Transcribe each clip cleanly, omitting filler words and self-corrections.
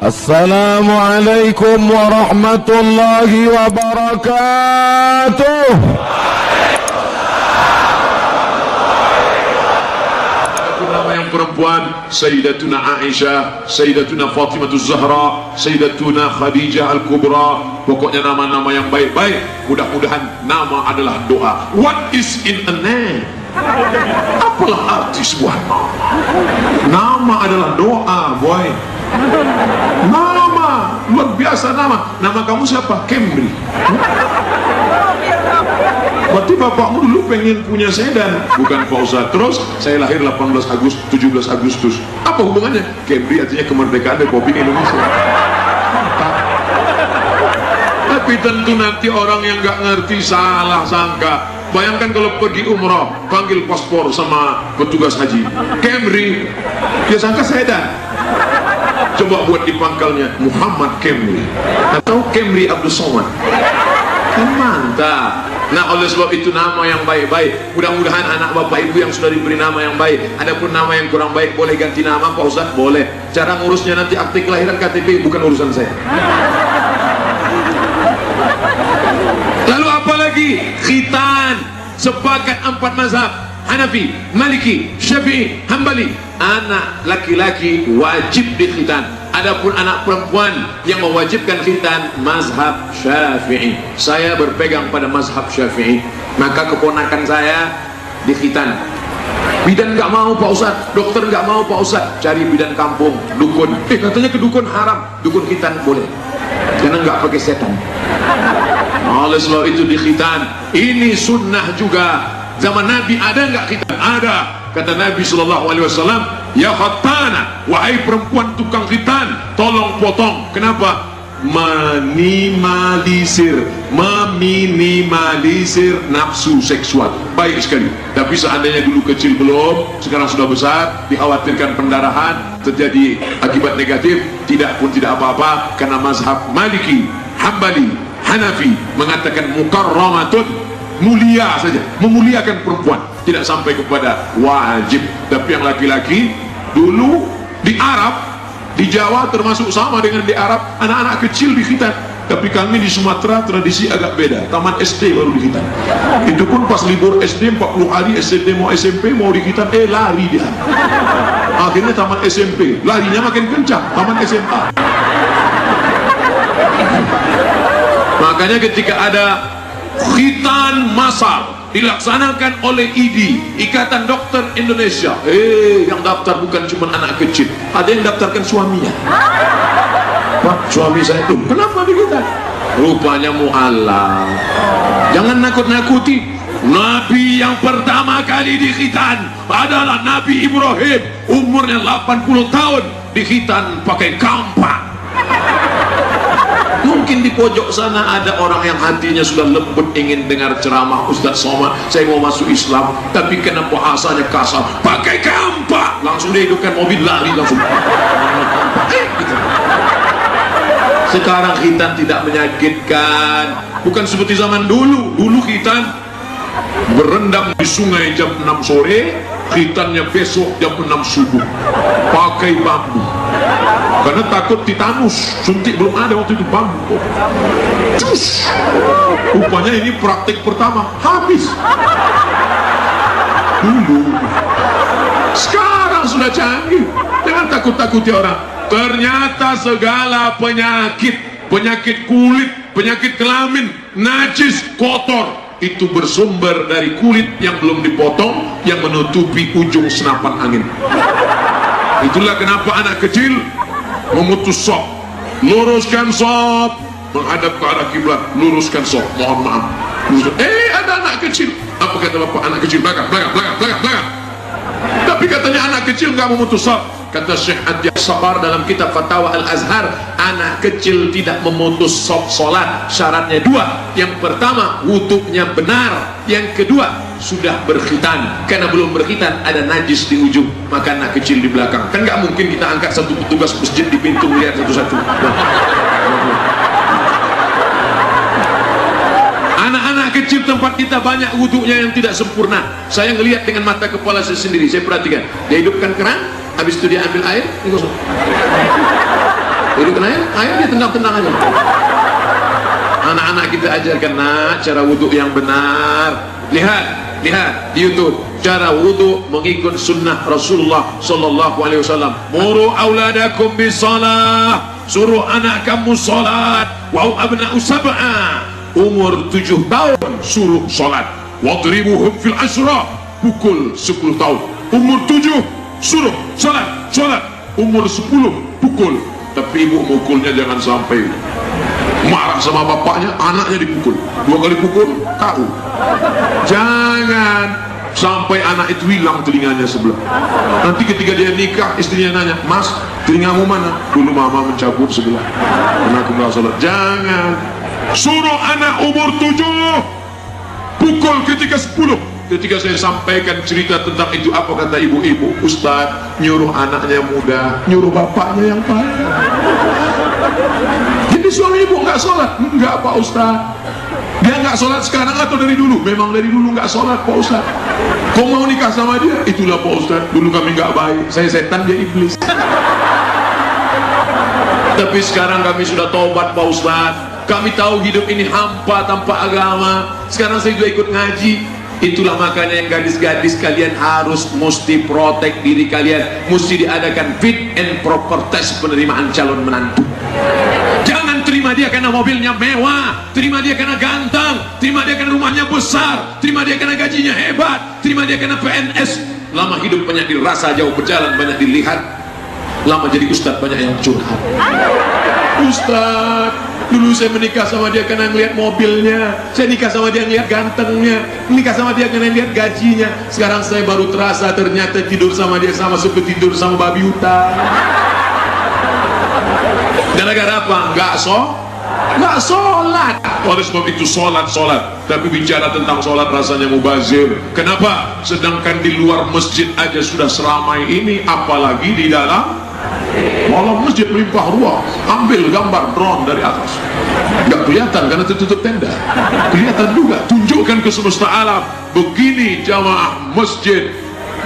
Assalamualaikum warahmatullahi wabarakatuh. Nama yang perempuan Sayyidatuna Aisyah, Sayyidatuna Fatimah Zahra, Sayyidatuna Khadijah Al-Kubra. Pokoknya nama-nama yang baik-baik. Mudah-mudahan nama adalah doa. What is in a name? Apalah arti sebuah nama? Nama adalah doa, boy. Nama luar biasa. Nama kamu siapa? Camry. Berarti bapakmu dulu pengen punya sedan, bukan Pak Ustadz. Terus saya lahir 18 Agustus, 17 Agustus. Apa hubungannya? Camry artinya kemerdekaan Republik Indonesia. Tapi tentu nanti orang yang nggak ngerti salah sangka. Bayangkan kalau pergi umrah, panggil paspor sama petugas haji, Camry, dia sangka sedan. Coba buat di pangkalnya Muhammad Camry atau Camry Abdul Somad, kan mantap. Nah, oleh sebab itu nama yang baik-baik. Mudah-mudahan anak bapak ibu yang sudah diberi nama yang baik. Adapun nama yang kurang baik boleh ganti nama Pak Ustadz, boleh. Cara ngurusnya nanti akte kelahiran KTP, bukan urusan saya. Lalu apa lagi? Khitan. Sepakat 4 mazhab, Hanafi, Maliki, Syafi'i, Hambali. Anak laki-laki wajib dikhitan. Adapun anak perempuan yang mewajibkan khitan mazhab Syafi'i. Saya berpegang pada mazhab Syafi'i. Maka keponakan saya dikhitan. Bidan nggak mau Pak Ustadz, dokter nggak mau Pak Ustadz, cari bidan kampung, dukun. Katanya ke dukun haram, dukun khitan boleh, karena nggak pakai setan. Oleh sebab itu dikhitan. Ini sunnah juga. Zaman Nabi ada nggak khitan? Ada. Kata Nabi SAW, ya khatana, wahai perempuan tukang khitan, tolong potong. Kenapa? Meminimalisir nafsu seksual. Baik sekali. Tapi seandainya dulu kecil belum, sekarang sudah besar, dikhawatirkan pendarahan terjadi akibat negatif, tidak pun tidak apa-apa, karena mazhab Maliki, Hambali, Hanafi mengatakan mukarramatun, mulia saja, memuliakan perempuan, tidak sampai kepada wajib. Tapi yang laki-laki dulu di Arab, di Jawa termasuk sama dengan di Arab, anak-anak kecil dikhitan. Tapi kami di Sumatera tradisi agak beda, taman SD baru dikhitan. Itu pun pas libur SD 40 hari, SD mau SMP mau dikhitan, lari dia. Akhirnya taman SMP, larinya makin kencang, taman SMA. Makanya ketika ada khitan massal dilaksanakan oleh IDI, Ikatan Dokter Indonesia, yang daftar bukan cuma anak kecil, ada yang daftarkan suaminya. Pak, suami saya tuh kenapa dikhitan? Rupanya mu'alaf. Jangan nakut-nakuti. Nabi yang pertama kali dikhitan adalah Nabi Ibrahim, umurnya 80 tahun, dikhitan pakai kampak. Mungkin di pojok sana ada orang yang hatinya sudah lembut, ingin dengar ceramah Ustadz Somad, saya mau masuk Islam, tapi kena bahasanya kasar, pakai kampak, langsung dia hidupkan mobil, lari langsung. Gitu. Sekarang khitan tidak menyakitkan, bukan seperti zaman dulu. Dulu khitan berendam di sungai jam 6 sore, khitannya besok jam 6 subuh, pakai bambu. Karena takut titanus, suntik belum ada waktu itu, bambu. Cus, rupanya ini praktik pertama, habis. Dulu, sekarang sudah canggih. Jangan takut-takuti orang. Ternyata segala penyakit kulit, penyakit kelamin, najis, kotor, itu bersumber dari kulit yang belum dipotong, yang menutupi ujung senapan angin. Itulah kenapa anak kecil memutus sop, luruskan sop, menghadap ke arah kiblat, luruskan sop, mohon maaf. Ada anak kecil, apa kata bapak? Anak kecil belakang. Tapi katanya anak kecil nggak memutus sop. Kata Syekh Adi Sabar dalam kitab Fatawa Al-Azhar, anak kecil tidak memutus sop solat, syaratnya 2. Yang pertama, wudhunya benar. Yang kedua, sudah berkhitan. Karena belum berkhitan ada najis di ujung, maka anak kecil di belakang. Kan nggak mungkin kita angkat satu petugas masjid di pintu melihat satu-satu. Anak-anak kecil tempat kita banyak wudhunya yang tidak sempurna. Saya ngelihat dengan mata kepala saya sendiri, saya perhatikan. Dia hidupkan keran, habis itu dia ambil air, ini kosong. Jadi kena air dia tendang-tendang aja. Anak-anak kita ajarkan nak cara wudhu yang benar. Lihat di YouTube cara wudhu mengikut sunnah Rasulullah sallallahu alaihi wasallam. Muru auladakum bisalah, suruh anak kamu salat. Wa abna'u sab'a, umur 7 tahun suruh salat. Wadribuhum fil asra, pukul 10 tahun. Umur 7 suruh salat. Umur 10 pukul. Tapi ibu mukulnya jangan sampai marah sama bapaknya, anaknya dipukul 2 kali pukul, KU. Jangan sampai anak itu hilang telinganya sebelah. Nanti ketika dia nikah, istrinya nanya, "Mas, telingamu mana?" "Dulu mama mencabut sebelah karena aku nggak sholat." Jangan. Suruh anak umur 7 pukul ketika 10. Ketika saya sampaikan cerita tentang itu, apa kata ibu-ibu? "Ustadz, nyuruh anaknya muda, nyuruh bapaknya yang payah." Jadi suami ibu nggak sholat? Enggak Pak Ustadz. Dia nggak sholat sekarang atau dari dulu? Memang dari dulu nggak sholat Pak Ustadz. Kau mau nikah sama dia? Itulah Pak Ustadz, dulu kami nggak baik, saya setan, dia iblis. Tapi sekarang kami sudah tobat Pak Ustadz. Kami tahu hidup ini hampa tanpa agama. Sekarang saya juga ikut ngaji. Itulah makanya yang gadis-gadis kalian harus mesti protek diri kalian, mesti diadakan fit and proper test penerimaan calon menantu. Jangan terima dia karena mobilnya mewah, terima dia karena ganteng, terima dia karena rumahnya besar, terima dia karena gajinya hebat, terima dia karena PNS. Lama hidup banyak dirasa, jauh berjalan banyak dilihat. Lama jadi ustadz banyak yang curhat. "Ustadz, dulu saya menikah sama dia karena ngeliat mobilnya, saya nikah sama dia ngeliat gantengnya, nikah sama dia karena ngeliat gajinya. Sekarang saya baru terasa ternyata tidur sama dia sama seperti tidur sama babi hutan." Gara-gara apa? Nggak sholat. Oleh sebab itu sholat. Tapi bicara tentang sholat rasanya mubazir. Kenapa? Sedangkan di luar masjid aja sudah seramai ini, apalagi di dalam malam masjid melimpah ruah. Ambil gambar drone dari atas, nggak kelihatan karena tertutup tenda. Kelihatan juga, tunjukkan ke semesta alam. Begini jamaah masjid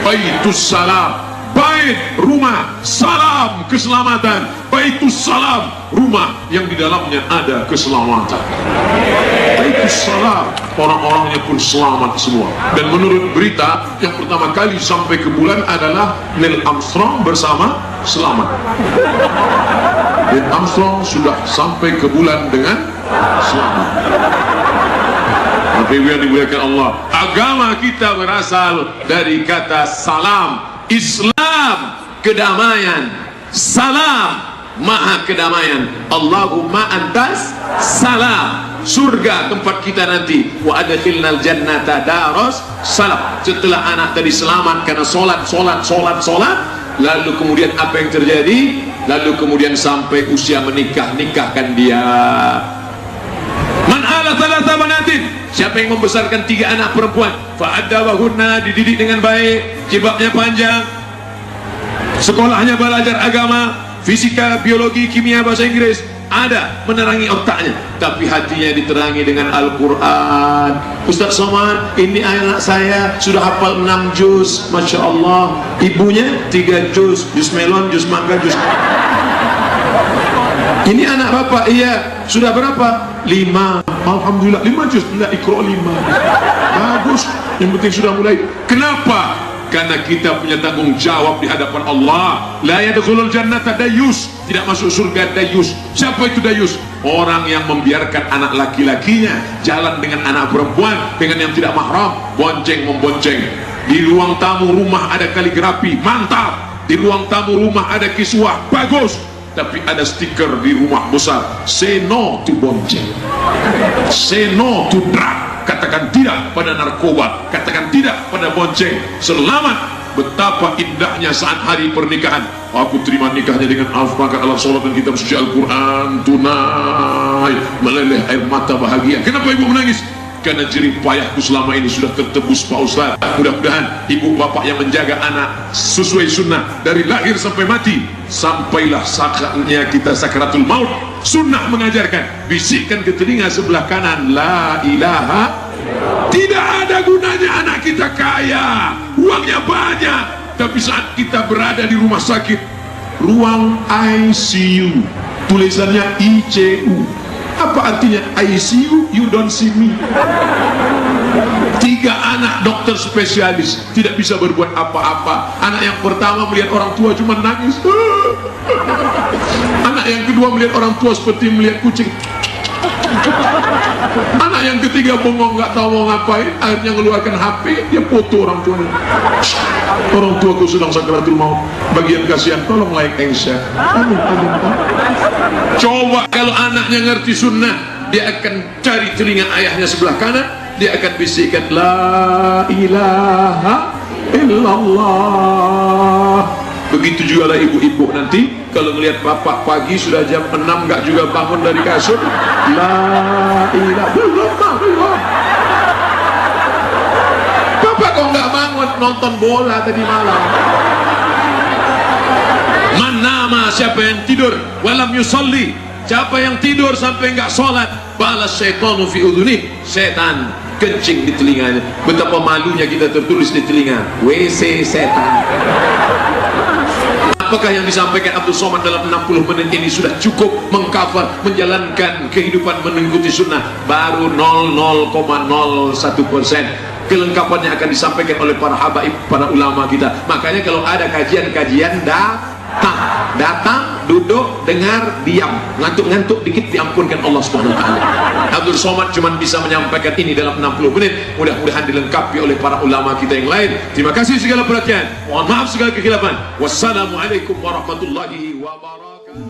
Baitus Salam, bait rumah salam keselamatan. Baitus Salam, rumah yang di dalamnya ada keselamatan. Baitus Salam, orang-orangnya pun selamat semua. Dan menurut berita, yang pertama kali sampai ke bulan adalah Neil Armstrong bersama selamat. Neil Armstrong sudah sampai ke bulan dengan selamat. Tapi yang dimuliakan Allah, agama kita berasal dari kata salam. Islam, kedamaian. Salam, maha kedamaian. Allahumma antas salam. Surga tempat kita nanti. Wa adkhilnal jannata daros salam. Setelah anak tadi selamat karena sholat, lalu kemudian apa yang terjadi? Lalu kemudian sampai usia menikah, nikahkan dia. Man ala thalatha banatin, siapa yang membesarkan 3 anak perempuan, fa'addabahunna, dididik dengan baik, jilbabnya panjang, sekolahnya belajar agama, fisika, biologi, kimia, bahasa Inggris, ada menerangi otaknya, tapi hatinya diterangi dengan Al-Quran. Ustaz Somad, ini anak saya sudah hafal 6 juz, Masya Allah. Ibunya 3 juz, juz melon, juz mangga, juz. Ini anak bapak, iya. Sudah berapa? 5. Alhamdulillah, 5 juz. Tidak, ikro 5. Bagus, yang penting sudah mulai. Kenapa? Karena kita punya tanggung jawab di hadapan Allah. La yadkhulul jannata dayus, tidak masuk surga dayus. Siapa itu dayus? Orang yang membiarkan anak laki-lakinya jalan dengan anak perempuan, dengan yang tidak mahram, bonceng membonceng. Di ruang tamu rumah ada kaligrafi, mantap. Di ruang tamu rumah ada kiswah, bagus. Tapi ada stiker di rumah besar, say no to bonceng, say no to drug. Katakan tidak pada narkoba, katakan tidak pada bonceng. Selamat. Betapa indahnya saat hari pernikahan. Aku terima nikahnya dengan al-fatihah, alat sholat dan kitab suci Al-Quran tunai, meleleh air mata bahagia. Kenapa ibu menangis? Karena jerih payahku selama ini sudah tertebus Pak Ustaz. Mudah-mudahan ibu bapak yang menjaga anak sesuai sunnah dari lahir sampai mati, sampailah saatnya kita sakaratul maut. Sunnah mengajarkan, bisikkan ke telinga sebelah kanan, la ilaha. Tidak ada gunanya anak kita kaya, uangnya banyak, tapi saat kita berada di rumah sakit, ruang ICU, tulisannya ICU. Apa artinya? I see you don't see me. 3 anak dokter spesialis tidak bisa berbuat apa-apa. Anak yang pertama melihat orang tua cuma nangis. Anak yang kedua melihat orang tua seperti melihat kucing. Anak yang ketiga bengong, nggak tahu mau ngapain, akhirnya ngeluarkan HP, dia foto orang tuanya. Orang tuaku sedang sakaratul maut. Bagian kasihan, tolong like and share. Coba kalau anaknya ngerti sunnah, dia akan cari telinga ayahnya sebelah kanan, dia akan bisikkan la ilaha illallah. Begitu juga lah ibu-ibu nanti kalau ngelihat bapak pagi sudah jam 6 nggak juga bangun dari kasur, la ilaha illallah. Bapak kok nggak bangun nonton bola tadi malam? Manama, siapa yang tidur walam yusalli, siapa yang tidur sampai nggak sholat, balas syaitanu fi udhuni, setan kencing di telinganya. Betapa malunya kita tertulis di telinga WC setan. Apakah yang disampaikan Abdul Somad dalam 60 menit ini sudah cukup mengcover menjalankan kehidupan mengikuti sunnah? Baru 0,01%. Kelengkapannya akan disampaikan oleh para habaib, para ulama kita. Makanya kalau ada kajian-kajian, datang, duduk, dengar, diam, ngantuk-ngantuk dikit diampunkan Allah Subhanahu wa taala. Abdul Somad cuma bisa menyampaikan ini dalam 60 menit. Mudah-mudahan dilengkapi oleh para ulama kita yang lain. Terima kasih segala perhatian. Mohon maaf segala kekhilafan. Wassalamualaikum warahmatullahi wabarakatuh.